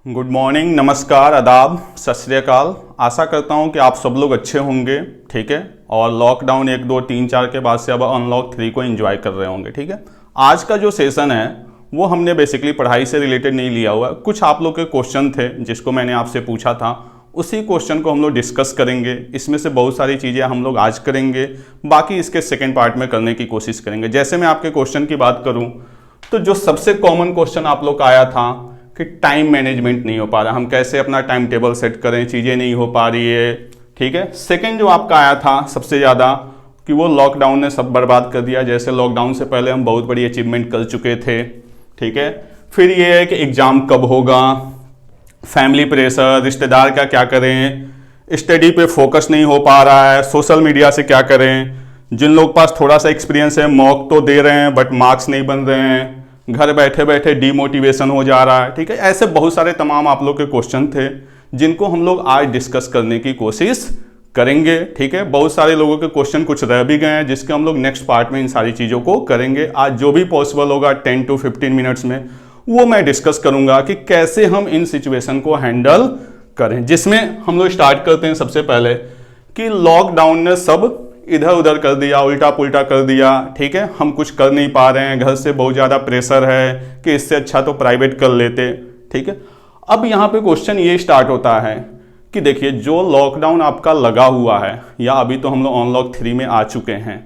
Good morning, नमस्कार, आदाब, सत श्री अकाल। आशा करता हूं कि आप सब लोग अच्छे होंगे, ठीक है। और लॉकडाउन 1, 2, 3, 4 के बाद से अब अनलॉक 3 को एंजॉय कर रहे होंगे, ठीक है। आज का जो सेशन है वो हमने बेसिकली पढ़ाई से रिलेटेड नहीं लिया हुआ। कुछ आप लोग के क्वेश्चन थे जिसको मैंने आपसे पूछा था, उसी क्वेश्चन को हम लोग डिस्कस करेंगे। इसमें से बहुत सारी चीज़ें हम लोग आज करेंगे, बाकी इसके सेकेंड पार्ट में करने की कोशिश करेंगे। जैसे मैं आपके क्वेश्चन की बात करूँ तो जो सबसे कॉमन क्वेश्चन आप लोग का आया था कि टाइम मैनेजमेंट नहीं हो पा रहा, हम कैसे अपना टाइम टेबल सेट करें, चीज़ें नहीं हो पा रही है, ठीक है। सेकंड जो आपका आया था सबसे ज़्यादा कि वो लॉकडाउन ने सब बर्बाद कर दिया। जैसे लॉकडाउन से पहले हम बहुत बड़ी अचीवमेंट कर चुके थे, ठीक है। फिर ये है कि एग्ज़ाम कब होगा, फैमिली प्रेशर, रिश्तेदार का क्या करें, स्टडी पे फोकस नहीं हो पा रहा है, सोशल मीडिया से क्या करें, जिन लोग पास थोड़ा सा एक्सपीरियंस है मॉक तो दे रहे हैं बट मार्क्स नहीं बन रहे हैं, घर बैठे बैठे डीमोटिवेशन हो जा रहा है, ठीक है। ऐसे बहुत सारे तमाम आप लोग के क्वेश्चन थे जिनको हम लोग आज डिस्कस करने की कोशिश करेंगे, ठीक है। बहुत सारे लोगों के क्वेश्चन कुछ रह भी गए हैं जिसके हम लोग नेक्स्ट पार्ट में इन सारी चीज़ों को करेंगे। आज जो भी पॉसिबल होगा 10 to 15 मिनट्स में वो मैं डिस्कस करूंगा कि कैसे हम इन सिचुएशन को हैंडल करें। जिसमें हम लोग स्टार्ट करते हैं सबसे पहले कि लॉकडाउन ने सब इधर उधर कर दिया, उल्टा पुल्टा कर दिया, ठीक है। हम कुछ कर नहीं पा रहे हैं, घर से बहुत ज़्यादा प्रेशर है कि इससे अच्छा तो प्राइवेट कर लेते, ठीक है। अब यहाँ पे क्वेश्चन ये स्टार्ट होता है कि देखिए जो लॉकडाउन आपका लगा हुआ है या अभी तो हम लोग अनलॉक 3 में आ चुके हैं,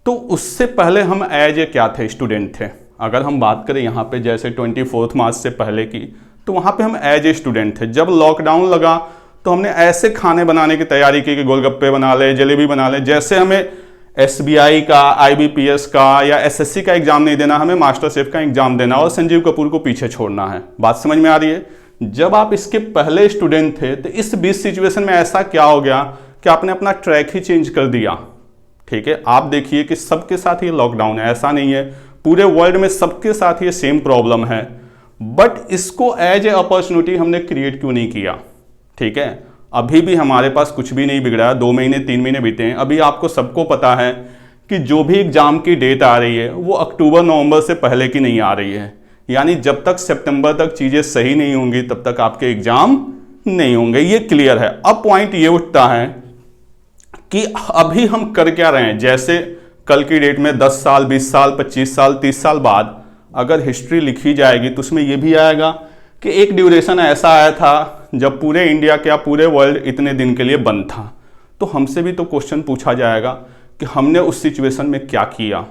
तो उससे पहले हम एज ए क्या थे, स्टूडेंट थे। अगर हम बात करें यहाँ पे जैसे 24 मार्च से पहले की, तो वहाँ पे हम एज ए स्टूडेंट थे। जब लॉकडाउन लगा तो हमने ऐसे खाने बनाने की तैयारी की कि गोलगप्पे बना ले, जलेबी बना ले। जैसे हमें SBI का, IBPS का या SSC का एग्जाम नहीं देना, हमें मास्टर शेफ का एग्जाम देना और संजीव कपूर को पीछे छोड़ना है। बात समझ में आ रही है। जब आप इसके पहले स्टूडेंट थे तो इस बीच सिचुएशन में ऐसा क्या हो गया कि आपने अपना ट्रैक ही चेंज कर दिया, ठीक है। आप देखिए कि सबके साथ ये लॉकडाउन है, ऐसा नहीं है, पूरे वर्ल्ड में सबके साथ ये सेम प्रॉब्लम है। बट इसको एज ए अपॉर्चुनिटी हमने क्रिएट क्यों नहीं किया, ठीक है। अभी भी हमारे पास कुछ भी नहीं बिगड़ा, 2 महीने 3 महीने बीते हैं। अभी आपको सबको पता है कि जो भी एग्जाम की डेट आ रही है वो अक्टूबर नवंबर से पहले की नहीं आ रही है। यानी जब तक सितंबर तक चीज़ें सही नहीं होंगी तब तक आपके एग्जाम नहीं होंगे, ये क्लियर है। अब पॉइंट ये उठता है कि अभी हम कर क्या रहे हैं। जैसे कल की डेट में 10 साल, 20 साल, 25 साल, 30 साल बाद अगर हिस्ट्री लिखी जाएगी तो उसमें यह भी आएगा कि एक ड्यूरेशन ऐसा आया था जब पूरे इंडिया क्या पूरे वर्ल्ड इतने दिन के लिए बंद था। तो हमसे भी तो क्वेश्चन पूछा जाएगा कि हमने उस सिचुएशन में क्या किया।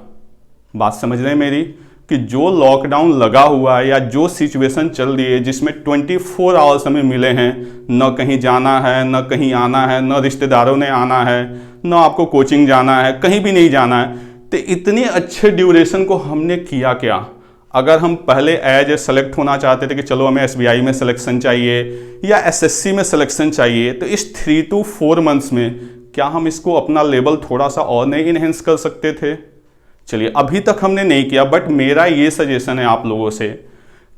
बात समझ रहे हैं मेरी, कि जो लॉकडाउन लगा हुआ है या जो सिचुएशन चल रही है जिसमें 24 आवर्स हमें मिले हैं, न कहीं जाना है, न कहीं आना है, न रिश्तेदारों ने आना है, न आपको कोचिंग जाना है, कहीं भी नहीं जाना है, तो इतने अच्छे ड्यूरेशन को हमने किया क्या। अगर हम पहले एज ए सेलेक्ट होना चाहते थे कि चलो हमें SBI में सिलेक्शन चाहिए या SSC में सिलेक्शन चाहिए, तो इस 3 to 4 मंथ्स में क्या हम इसको अपना लेवल थोड़ा सा और नहीं इन्हेंस कर सकते थे। चलिए अभी तक हमने नहीं किया, बट मेरा ये सजेशन है आप लोगों से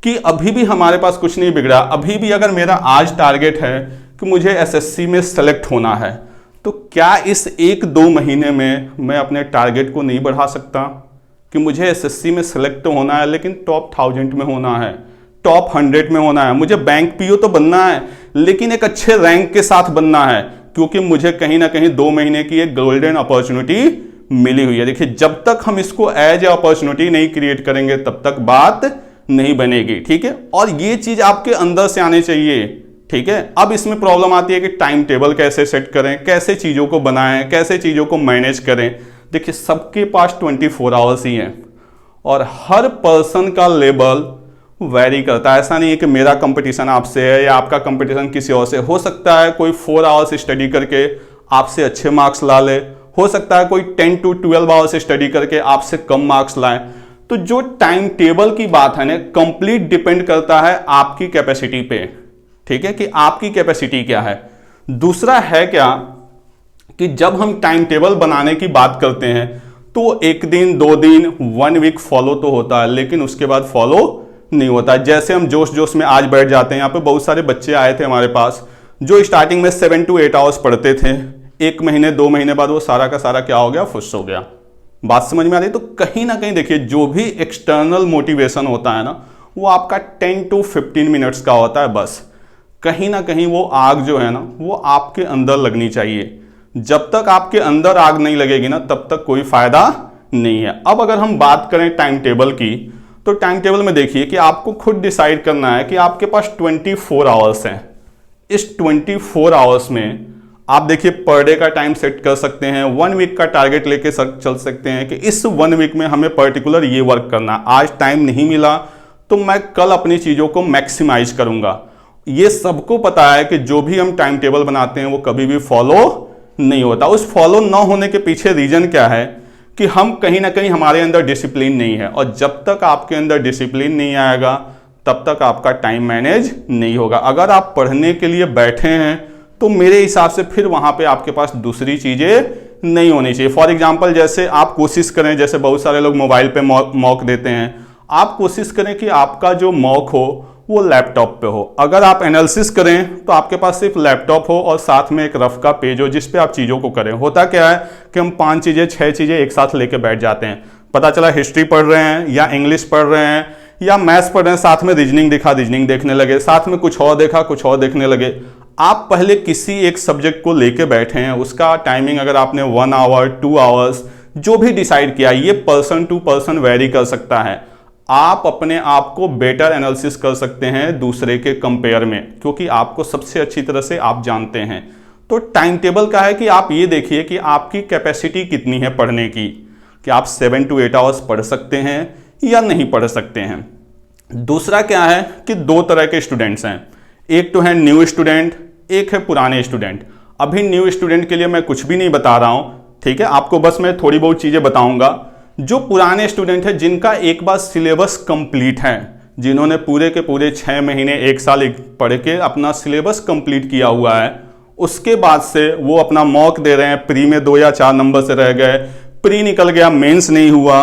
कि अभी भी हमारे पास कुछ नहीं बिगड़ा। अभी भी अगर मेरा आज टारगेट है कि मुझे SSC में सेलेक्ट होना है, तो क्या इस 1-2 महीने में मैं अपने टारगेट को नहीं बढ़ा सकता कि मुझे SSC में सेलेक्ट तो होना है लेकिन टॉप 1000 में होना है, टॉप 100 में होना है, मुझे बैंक PO तो बनना है लेकिन एक अच्छे रैंक के साथ बनना है, क्योंकि मुझे कहीं ना कहीं 2 महीने की एक गोल्डन अपॉर्चुनिटी मिली हुई है। देखिए जब तक हम इसको एज ए अपॉर्चुनिटी नहीं क्रिएट करेंगे तब तक बात नहीं बनेगी, ठीक है। और ये चीज आपके अंदर से आनी चाहिए, ठीक है। अब इसमें प्रॉब्लम आती है कि टाइम टेबल कैसे सेट करें, कैसे चीजों को बनाएं, कैसे चीजों को मैनेज करें। देखिए सबके पास 24 आवर्स ही हैं और हर पर्सन का लेवल वैरी करता है। ऐसा नहीं है कि मेरा कंपटीशन आपसे है या आपका कंपटीशन किसी और से। हो सकता है कोई 4 आवर्स स्टडी करके आपसे अच्छे मार्क्स ला ले, हो सकता है कोई 10 to 12 आवर्स स्टडी करके आपसे कम मार्क्स लाए। तो जो टाइम टेबल की बात है ना, कंप्लीट डिपेंड करता है आपकी कैपेसिटी पे, ठीक है, कि आपकी कैपेसिटी क्या है। दूसरा है क्या कि जब हम टाइम टेबल बनाने की बात करते हैं तो 1 दिन 2 दिन 1 वीक फॉलो तो होता है लेकिन उसके बाद फॉलो नहीं होता। जैसे हम जोश जोश में आज बैठ जाते हैं। यहाँ पे बहुत सारे बच्चे आए थे हमारे पास जो स्टार्टिंग में 7 to 8 आवर्स पढ़ते थे, 1 महीने 2 महीने बाद वो सारा का सारा क्या हो गया, फुस हो गया। बात समझ में आ रही है। तो कहीं ना कहीं देखिए जो भी एक्सटर्नल मोटिवेशन होता है ना वो आपका 10 to 15 मिनट्स का होता है बस। कहीं ना कहीं वो आग जो है ना वो आपके अंदर लगनी चाहिए। जब तक आपके अंदर आग नहीं लगेगी ना तब तक कोई फायदा नहीं है। अब अगर हम बात करें टाइम टेबल की, तो टाइम टेबल में देखिए कि आपको खुद डिसाइड करना है कि आपके पास 24 आवर्स हैं। इस 24 आवर्स में आप देखिए पर डे का टाइम सेट कर सकते हैं, 1 वीक का टारगेट लेके चल सकते हैं कि इस 1 वीक में हमें पर्टिकुलर ये वर्क करना, आज टाइम नहीं मिला तो मैं कल अपनी चीज़ों को मैक्सिमाइज करूंगा। ये सबको पता है कि जो भी हम टाइम टेबल बनाते हैं वो कभी भी फॉलो नहीं होता। उस फॉलो ना होने के पीछे रीजन क्या है कि हम कहीं ना कहीं हमारे अंदर डिसिप्लिन नहीं है, और जब तक आपके अंदर डिसिप्लिन नहीं आएगा तब तक आपका टाइम मैनेज नहीं होगा। अगर आप पढ़ने के लिए बैठे हैं तो मेरे हिसाब से फिर वहां पे आपके पास दूसरी चीजें नहीं होनी चाहिए। फॉर एग्जांपल जैसे आप कोशिश करें, जैसे बहुत सारे लोग मोबाइल पे मॉक देते हैं, आप कोशिश करें कि आपका जो मॉक हो वो लैपटॉप पे हो। अगर आप एनालिसिस करें तो आपके पास सिर्फ लैपटॉप हो और साथ में एक रफ का पेज हो जिस पे आप चीज़ों को करें। होता क्या है कि हम 5 चीज़ें 6 चीज़ें एक साथ लेके बैठ जाते हैं। पता चला हिस्ट्री पढ़ रहे हैं या इंग्लिश पढ़ रहे हैं या मैथ्स पढ़ रहे हैं, साथ में रीजनिंग दिखा रीजनिंग देखने लगे, साथ में कुछ और देखा कुछ और देखने लगे। आप पहले किसी एक सब्जेक्ट को लेके बैठे हैं, उसका टाइमिंग अगर आपने 1 आवर 2 आवर्स जो भी डिसाइड किया, ये पर्सन टू पर्सन वेरी कर सकता है। आप अपने आप को बेटर एनालिसिस कर सकते हैं दूसरे के कंपेयर में, क्योंकि आपको सबसे अच्छी तरह से आप जानते हैं। तो टाइम टेबल का है कि आप ये देखिए कि आपकी कैपेसिटी कितनी है पढ़ने की, कि आप 7 to 8 आवर्स पढ़ सकते हैं या नहीं पढ़ सकते हैं। दूसरा क्या है कि 2 तरह के स्टूडेंट्स हैं, एक तो है न्यू स्टूडेंट, एक है पुराने स्टूडेंट। अभी न्यू स्टूडेंट के लिए मैं कुछ भी नहीं बता रहा हूं, ठीक है, आपको बस मैं थोड़ी बहुत चीजें बताऊंगा। जो पुराने स्टूडेंट है जिनका एक बार सिलेबस कंप्लीट है, जिन्होंने पूरे के पूरे 6 महीने 1 साल पढ़ के अपना सिलेबस कंप्लीट किया हुआ है, उसके बाद से वो अपना मॉक दे रहे हैं, प्री में 2 या 4 नंबर से रह गए, प्री निकल गया, मेंस नहीं हुआ,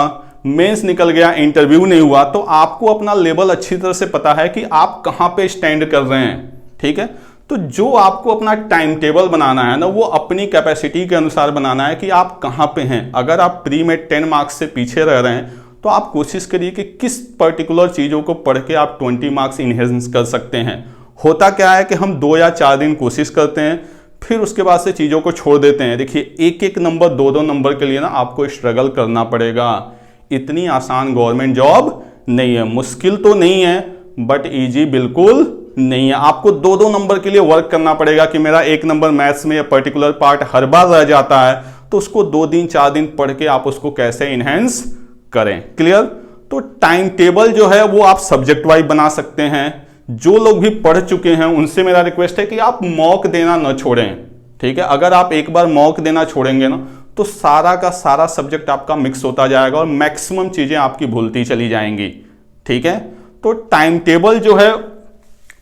मेंस निकल गया, इंटरव्यू नहीं हुआ, तो आपको अपना लेवल अच्छी तरह से पता है कि आप कहां पे स्टैंड कर रहे हैं, ठीक है। तो जो आपको अपना टाइम टेबल बनाना है ना, वो अपनी कैपेसिटी के अनुसार बनाना है कि आप कहां पे हैं। अगर आप प्री में 10 मार्क्स से पीछे रह रहे हैं तो आप कोशिश करिए कि किस पर्टिकुलर चीज़ों को पढ़ के आप 20 मार्क्स इनहेंस कर सकते हैं। होता क्या है कि हम 2 या 4 दिन कोशिश करते हैं, फिर उसके बाद से चीज़ों को छोड़ देते हैं। देखिए, एक एक नंबर 2-2 नंबर के लिए ना आपको स्ट्रगल करना पड़ेगा। इतनी आसान गवर्नमेंट जॉब नहीं है, मुश्किल तो नहीं है बट ईजी बिल्कुल नहीं है। आपको 2-2 नंबर के लिए वर्क करना पड़ेगा कि मेरा 1 नंबर मैथ्स में या पर्टिकुलर पार्ट हर बार रह जाता है, तो उसको 2 दिन 4 दिन पढ़ के आप उसको कैसे इनहेंस करें। क्लियर। तो टाइम टेबल जो है वो आप सब्जेक्ट वाइज बना सकते हैं। जो लोग भी पढ़ चुके हैं उनसे मेरा रिक्वेस्ट है कि आप मॉक देना न छोड़ें, ठीक है। अगर आप एक बार मॉक देना छोड़ेंगे ना तो सारा का सारा सब्जेक्ट आपका मिक्स होता जाएगा और मैक्सिमम चीजें आपकी भूलती चली जाएंगी, ठीक है। तो टाइम टेबल जो है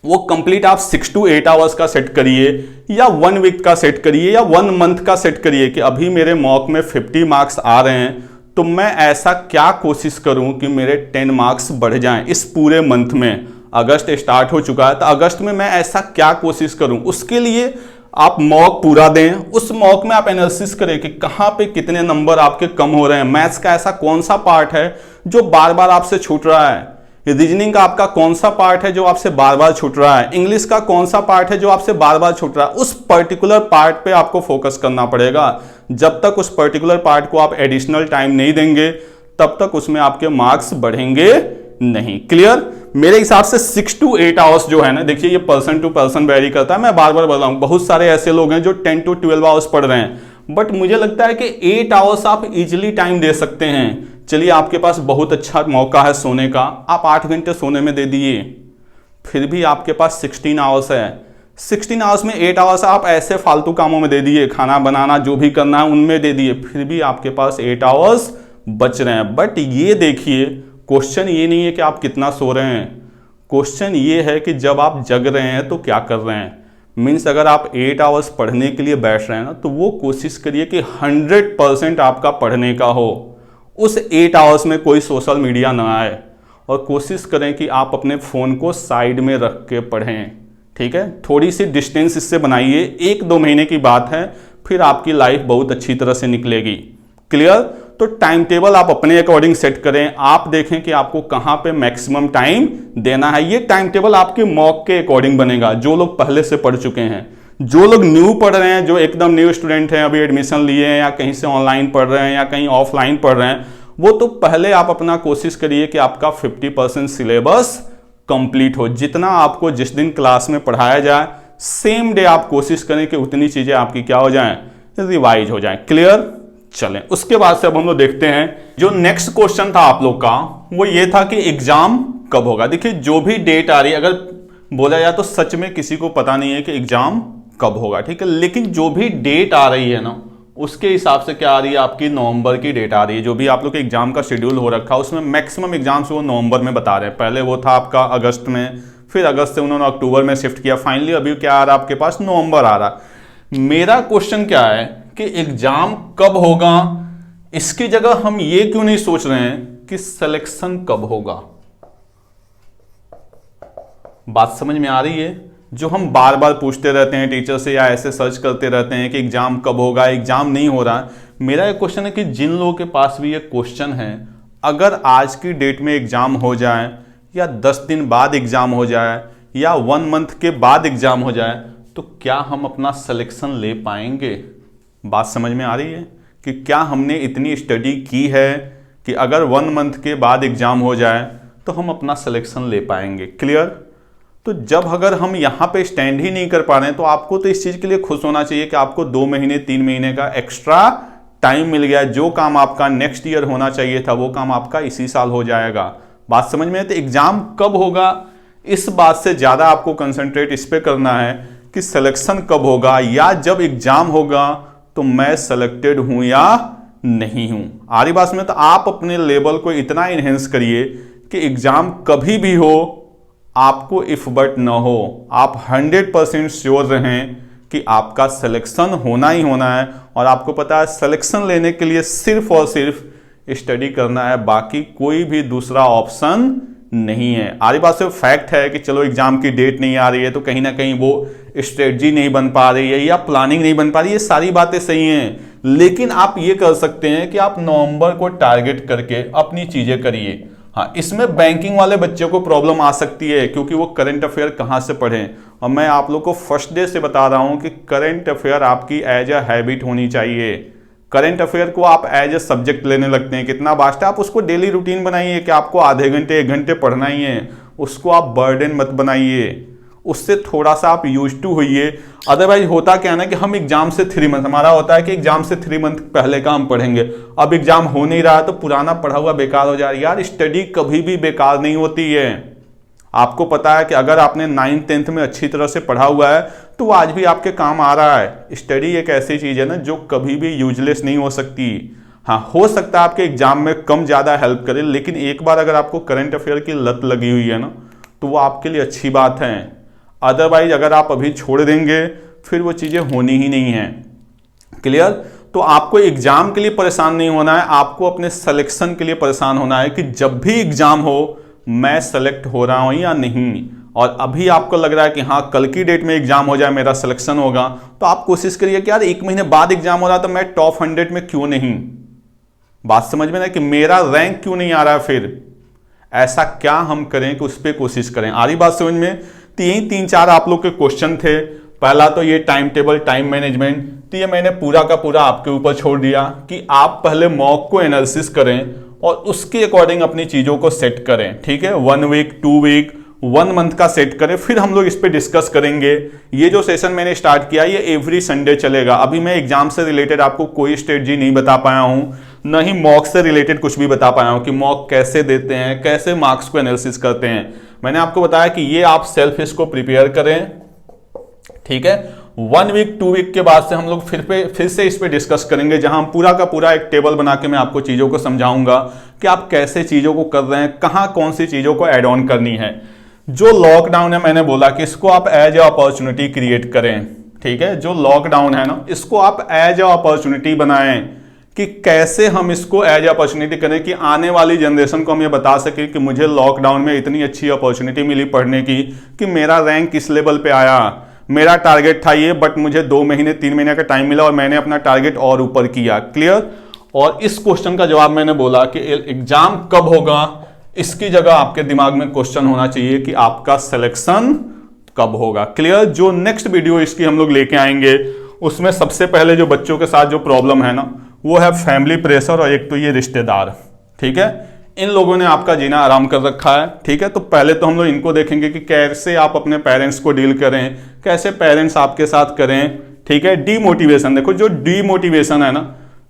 वो कंप्लीट आप 6 to 8 आवर्स का सेट करिए या 1 वीक का सेट करिए या 1 मंथ का सेट करिए कि अभी मेरे मॉक में 50 मार्क्स आ रहे हैं, तो मैं ऐसा क्या कोशिश करूं कि मेरे 10 मार्क्स बढ़ जाएं इस पूरे मंथ में। अगस्त स्टार्ट हो चुका है तो अगस्त में मैं ऐसा क्या कोशिश करूं, उसके लिए आप मॉक पूरा दें। उस मॉक में आप एनालिसिस करें कि कहां पे कितने नंबर आपके कम हो रहे हैं। मैथ्स का ऐसा कौन सा पार्ट है जो बार बार आपसे छूट रहा है, रीजनिंग का आपका कौन सा पार्ट है जो आपसे बार बार छूट रहा है, इंग्लिश का कौन सा पार्ट है जो आपसे बार बार छूट रहा है। उस पर्टिकुलर पार्ट पे आपको फोकस करना पड़ेगा। जब तक उस पर्टिकुलर पार्ट को आप एडिशनल टाइम नहीं देंगे तब तक उसमें आपके मार्क्स बढ़ेंगे नहीं। क्लियर। मेरे हिसाब से 6 to 8 आवर्स जो है ना, देखिए ये पर्सन टू पर्सन वेरी करता है। मैं बार बार बताऊं, बहुत सारे ऐसे लोग हैं जो 10 to 12 आवर्स पढ़ रहे हैं, बट मुझे लगता है कि 8 आवर्स आप इजिली टाइम दे सकते हैं। चलिए, आपके पास बहुत अच्छा मौका है सोने का, आप 8 घंटे सोने में दे दिए, फिर भी आपके पास 16 आवर्स है। 16 आवर्स में 8 आवर्स आप ऐसे फालतू कामों में दे दिए, खाना बनाना जो भी करना है उनमें दे दिए, फिर भी आपके पास 8 आवर्स बच रहे हैं। बट ये देखिए, क्वेश्चन ये नहीं है कि आप कितना सो रहे हैं, क्वेश्चन ये है कि जब आप जग रहे हैं तो क्या कर रहे हैं। मीन्स अगर आप 8 आवर्स पढ़ने के लिए बैठ रहे हैं ना, तो वो कोशिश करिए कि 100% आपका पढ़ने का हो। उस 8 आवर्स में कोई सोशल मीडिया ना आए और कोशिश करें कि आप अपने फ़ोन को साइड में रख के पढ़ें, ठीक है। थोड़ी सी डिस्टेंस इससे बनाइए, 1-2 महीने की बात है, फिर आपकी लाइफ बहुत अच्छी तरह से निकलेगी। क्लियर। तो टाइम टेबल आप अपने अकॉर्डिंग सेट करें, आप देखें कि आपको कहां पे मैक्सिमम टाइम देना है। ये टाइम टेबल आपके मॉक के अकॉर्डिंग बनेगा, जो लोग पहले से पढ़ चुके हैं। जो लोग न्यू पढ़ रहे हैं, जो एकदम न्यू स्टूडेंट हैं, अभी एडमिशन लिए हैं या कहीं से ऑनलाइन पढ़ रहे हैं या कहीं ऑफलाइन पढ़ रहे हैं, वो तो पहले आप अपना कोशिश करिए कि आपका 50% सिलेबस कंप्लीट हो। जितना आपको जिस दिन क्लास में पढ़ाया जाए सेम डे आप कोशिश करें कि उतनी चीजें आपकी क्या हो जाएं, रिवाइज हो जाएं। क्लियर? चलें, उसके बाद से अब हम लोग देखते हैं जो नेक्स्ट क्वेश्चन था आप लोग का, वो ये था कि एग्जाम कब होगा। देखिए जो भी डेट आ रही है, अगर बोला जाए तो सच में किसी को पता नहीं है कि एग्जाम कब होगा, ठीक है, लेकिन जो भी डेट आ रही है ना, उसके हिसाब से क्या आ रही है, आपकी नवंबर की डेट आ रही है। जो भी आप लोग के एग्जाम का शेड्यूल हो रखा है उसमें मैक्सिमम एग्जाम्स वो नवंबर में बता रहे हैं। पहले वो था आपका अगस्त में, फिर अगस्त से उन्होंने अक्टूबर में शिफ्ट किया, फाइनली अभी क्या आ रहा है आपके पास, नवंबर आ रहा। मेरा क्वेश्चन क्या है कि एग्जाम कब होगा, इसकी जगह हम ये क्यों नहीं सोच रहे हैं कि सिलेक्शन कब होगा। बात समझ में आ रही है? जो हम बार बार पूछते रहते हैं टीचर से या ऐसे सर्च करते रहते हैं कि एग्जाम कब होगा, एग्जाम नहीं हो रहा। मेरा एक क्वेश्चन है कि जिन लोगों के पास भी ये क्वेश्चन है, अगर आज की डेट में एग्जाम हो जाए या 10 दिन बाद एग्जाम हो जाए या 1 मंथ के बाद एग्जाम हो जाए, तो क्या हम अपना सिलेक्शन ले पाएंगे। बात समझ में आ रही है कि क्या हमने इतनी स्टडी की है कि अगर 1 मंथ के बाद एग्जाम हो जाए तो हम अपना सिलेक्शन ले पाएंगे। क्लियर? तो जब अगर हम यहाँ पे स्टैंड ही नहीं कर पा रहे हैं, तो आपको तो इस चीज़ के लिए खुश होना चाहिए कि आपको 2 महीने 3 महीने का एक्स्ट्रा टाइम मिल गया। जो काम आपका नेक्स्ट ईयर होना चाहिए था वो काम आपका इसी साल हो जाएगा। बात समझ में है? तो एग्जाम कब होगा इस बात से ज़्यादा आपको कंसंट्रेट इस पर करना है कि सिलेक्शन कब होगा, या जब एग्जाम होगा तो मैं सेलेक्टेड हूं या नहीं हूं। आ रही बात में? तो आप अपने लेवल को इतना इनहेंस करिए कि एग्जाम कभी भी हो आपको इफ बट न हो, आप 100% श्योर रहें कि आपका सिलेक्शन होना ही होना है। और आपको पता है सिलेक्शन लेने के लिए सिर्फ और सिर्फ स्टडी करना है, बाकी कोई भी दूसरा ऑप्शन नहीं है। आ रही बात से? फैक्ट है कि चलो एग्जाम की डेट नहीं आ रही है तो कहीं ना कहीं वो स्ट्रेटजी नहीं बन पा रही है या प्लानिंग नहीं बन पा रही है, ये सारी बातें सही हैं, लेकिन आप ये कर सकते हैं कि आप नवंबर को टारगेट करके अपनी चीजें करिए। हाँ, इसमें बैंकिंग वाले बच्चों को प्रॉब्लम आ सकती है क्योंकि वो करंट अफेयर कहाँ से पढ़ें। और मैं आप लोग को फर्स्ट डे से बता रहा हूँ कि करंट अफेयर आपकी एज अ हैबिट होनी चाहिए। करंट अफेयर को आप एज ए सब्जेक्ट लेने लगते हैं, कितना वास्ट है, आप उसको डेली रूटीन बनाइए कि आपको आधे घंटे 1 घंटे पढ़ना ही है। उसको आप बर्डन मत बनाइए, उससे थोड़ा सा आप यूज टू होइए। अदरवाइज होता क्या है ना कि हम एग्जाम से 3 मंथ, हमारा होता है कि एग्जाम से 3 मंथ पहले का हम पढ़ेंगे, अब एग्जाम हो नहीं रहा तो पुराना पढ़ा हुआ बेकार हो जा रहा है। यार स्टडी कभी भी बेकार नहीं होती है। आपको पता है कि अगर आपने 9th 10th में अच्छी तरह से पढ़ा हुआ है तो वो आज भी आपके काम आ रहा है। स्टडी एक ऐसी चीज है ना जो कभी भी यूजलेस नहीं हो सकती। हाँ, हो सकता है आपके एग्जाम में कम ज्यादा हेल्प करे, लेकिन एक बार अगर आपको करंट अफेयर की लत लगी हुई है ना तो वो आपके लिए अच्छी बात है। अदरवाइज अगर आप अभी छोड़ देंगे फिर वो चीजें होनी ही नहीं है। क्लियर? तो आपको एग्जाम के लिए परेशान नहीं होना है, आपको अपने सिलेक्शन के लिए परेशान होना है कि जब भी एग्जाम हो मैं सेलेक्ट हो रहा हूं या नहीं। और अभी आपको लग रहा है कि हाँ कल की डेट में एग्जाम हो जाए मेरा सिलेक्शन होगा, तो आप कोशिश करिए कि यार 1 महीने बाद एग्जाम हो रहा तो मैं टॉप 100 में क्यों नहीं। बात समझ में ना कि मेरा रैंक क्यों नहीं आ रहा है, फिर ऐसा क्या हम करें कि उस पर कोशिश करें। आ रही बात समझ में? तो यही 3-4 आप लोग के क्वेश्चन थे। पहला तो ये टाइम टेबल, टाइम मैनेजमेंट, तो ये मैंने पूरा का पूरा आपके ऊपर छोड़ दिया कि आप पहले मॉक को एनालिसिस करें और उसके अकॉर्डिंग अपनी चीजों को सेट करें। ठीक है, 1 वीक 2 वीक 1 मंथ का सेट करें, फिर हम लोग इस पे डिस्कस करेंगे। ये जो सेशन मैंने स्टार्ट किया ये एवरी संडे चलेगा। अभी मैं एग्जाम से रिलेटेड आपको कोई स्ट्रेटजी नहीं बता पाया हूं, न ही मॉक से रिलेटेड कुछ भी बता पाया हूं कि मॉक कैसे देते हैं, कैसे मार्क्स को एनालिसिस करते हैं। मैंने आपको बताया कि ये आप सेल्फ इसको प्रिपेयर करें। ठीक है, 1 वीक 2 वीक के बाद से हम लोग फिर से इस पे डिस्कस करेंगे, जहां हम पूरा का पूरा एक टेबल बना के मैं आपको चीजों को समझाऊंगा कि आप कैसे चीजों को कर रहे हैं, कहां कौन सी चीजों को ऐड ऑन करनी है। जो लॉकडाउन है मैंने बोला कि इसको आप एज ए अपॉर्चुनिटी क्रिएट करें। ठीक है, जो लॉकडाउन है ना इसको आप एज ए अपॉर्चुनिटी बनाएं कि कैसे हम इसको एज ए अपॉर्चुनिटी करें कि आने वाली जनरेशन को हम ये बता सकें कि मुझे लॉकडाउन में इतनी अच्छी अपॉर्चुनिटी मिली पढ़ने की कि मेरा रैंक किस लेवल पे आया। मेरा टारगेट था ये, बट मुझे 2 महीने 3 महीने का टाइम मिला और मैंने अपना टारगेट और ऊपर किया। क्लियर? और इस क्वेश्चन का जवाब मैंने बोला कि एग्जाम कब होगा, इसकी जगह आपके दिमाग में क्वेश्चन होना चाहिए कि आपका सिलेक्शन कब होगा। क्लियर। जो नेक्स्ट वीडियो इसकी हम लोग लेके आएंगे उसमें सबसे पहले जो बच्चों के साथ जो प्रॉब्लम है ना वो है फैमिली प्रेशर और एक तो ये रिश्तेदार। ठीक है, इन लोगों ने आपका जीना आराम कर रखा है। ठीक है, तो पहले तो हम लोग इनको देखेंगे कि कैसे आप अपने पेरेंट्स को डील करें, कैसे पेरेंट्स आपके साथ करें। ठीक है, डीमोटिवेशन, देखो जो डीमोटिवेशन है ना,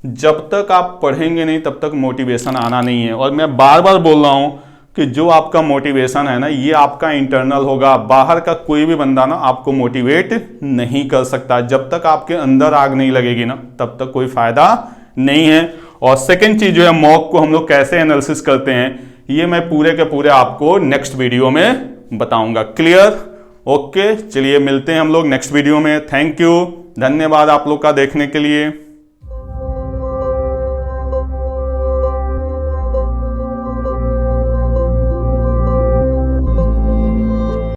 जब तक आप पढ़ेंगे नहीं तब तक मोटिवेशन आना नहीं है। और मैं बार बार बोल रहा हूं कि जो आपका मोटिवेशन है ना ये आपका इंटरनल होगा, बाहर का कोई भी बंदा ना आपको मोटिवेट नहीं कर सकता। जब तक आपके अंदर आग नहीं लगेगी ना तब तक कोई फायदा नहीं है। और सेकंड चीज जो है मॉक को हम लोग कैसे एनालिसिस करते हैं ये मैं पूरे के पूरे आपको नेक्स्ट वीडियो में बताऊंगा। क्लियर। ओके, चलिए मिलते हैं हम लोग नेक्स्ट वीडियो में। थैंक यू, धन्यवाद आप लोग का देखने के लिए।